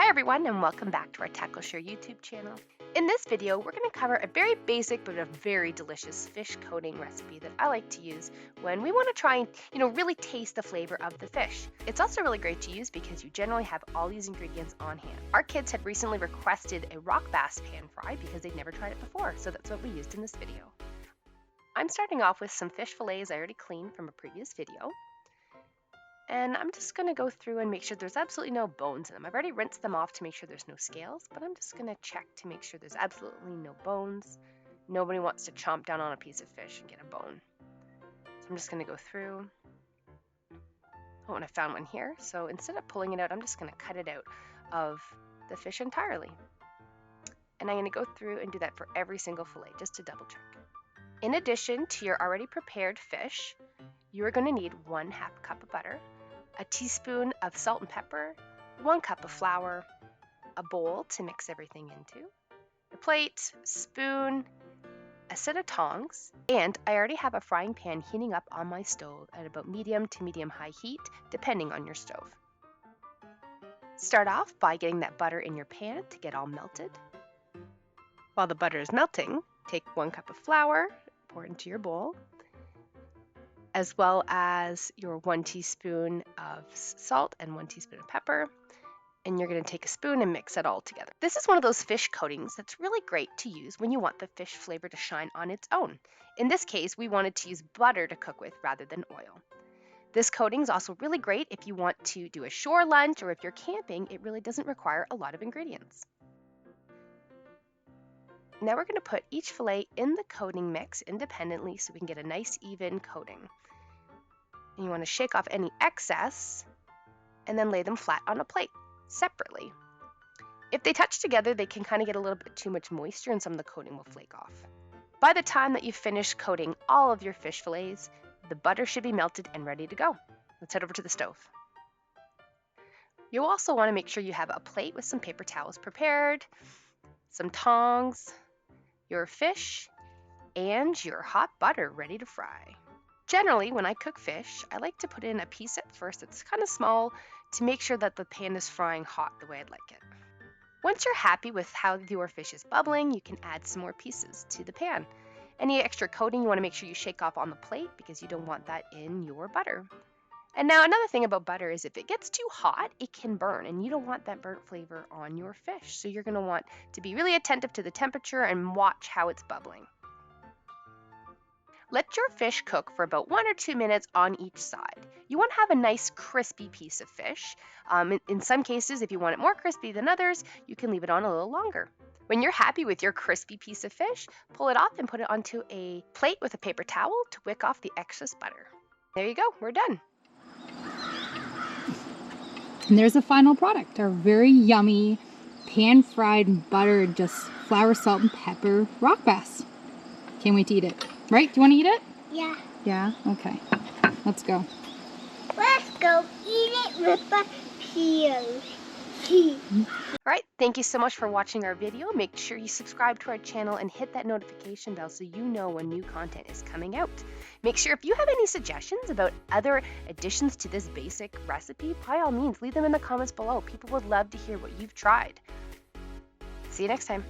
Hi everyone, and welcome back to our TackleShare YouTube channel. In this video, we're going to cover a very basic but a very delicious fish coating recipe that I like to use when we want to try and, really taste the flavor of the fish. It's also really great to use because you generally have all these ingredients on hand. Our kids had recently requested a rock bass pan fry because they'd never tried it before, so that's what we used in this video. I'm starting off with some fish fillets I already cleaned from a previous video. And I'm just going to go through and make sure there's absolutely no bones in them. I've already rinsed them off to make sure there's no scales, but I'm just going to check to make sure there's absolutely no bones. Nobody wants to chomp down on a piece of fish and get a bone. So I'm just going to go through. Oh, and I found one here. So instead of pulling it out, I'm just going to cut it out of the fish entirely. And I'm going to go through and do that for every single fillet, just to double check. In addition to your already prepared fish, you are going to need 1/2 cup of butter, a teaspoon of salt and pepper, 1 cup of flour, a bowl to mix everything into, a plate, spoon, a set of tongs, and I already have a frying pan heating up on my stove at about medium to medium-high heat, depending on your stove. Start off by getting that butter in your pan to get all melted. While the butter is melting, take 1 cup of flour, pour it into your bowl, as well as your 1 teaspoon of salt and 1 teaspoon of pepper. And you're going to take a spoon and mix it all together. This is one of those fish coatings that's really great to use when you want the fish flavor to shine on its own. In this case, we wanted to use butter to cook with rather than oil. This coating is also really great if you want to do a shore lunch or if you're camping. It really doesn't require a lot of ingredients. Now we're going to put each fillet in the coating mix independently so we can get a nice even coating. And you want to shake off any excess and then lay them flat on a plate separately. If they touch together, they can kind of get a little bit too much moisture and some of the coating will flake off. By the time that you finish coating all of your fish fillets, the butter should be melted and ready to go. Let's head over to the stove. You'll also want to make sure you have a plate with some paper towels prepared, some tongs, your fish, and your hot butter ready to fry. Generally, when I cook fish, I like to put in a piece at first that's kind of small to make sure that the pan is frying hot the way I'd like it. Once you're happy with how your fish is bubbling, you can add some more pieces to the pan. Any extra coating you want to make sure you shake off on the plate because you don't want that in your butter. And now another thing about butter is if it gets too hot, it can burn, and you don't want that burnt flavor on your fish. So you're going to want to be really attentive to the temperature and watch how it's bubbling. Let your fish cook for about 1 or 2 minutes on each side. You want to have a nice crispy piece of fish. In some cases, if you want it more crispy than others, you can leave it on a little longer. When you're happy with your crispy piece of fish, pull it off and put it onto a plate with a paper towel to wick off the excess butter. There you go, we're done. And there's a final product, our very yummy pan-fried buttered just flour, salt, and pepper rock bass. Can't wait to eat it. Right? Do you want to eat it? Yeah. Yeah? Okay. Let's go. Let's go eat it with the peels. Alright, thank you so much for watching our video. Make sure you subscribe to our channel and hit that notification bell so you know when new content is coming out. Make sure if you have any suggestions about other additions to this basic recipe, by all means, leave them in the comments below. People would love to hear what you've tried. See you next time.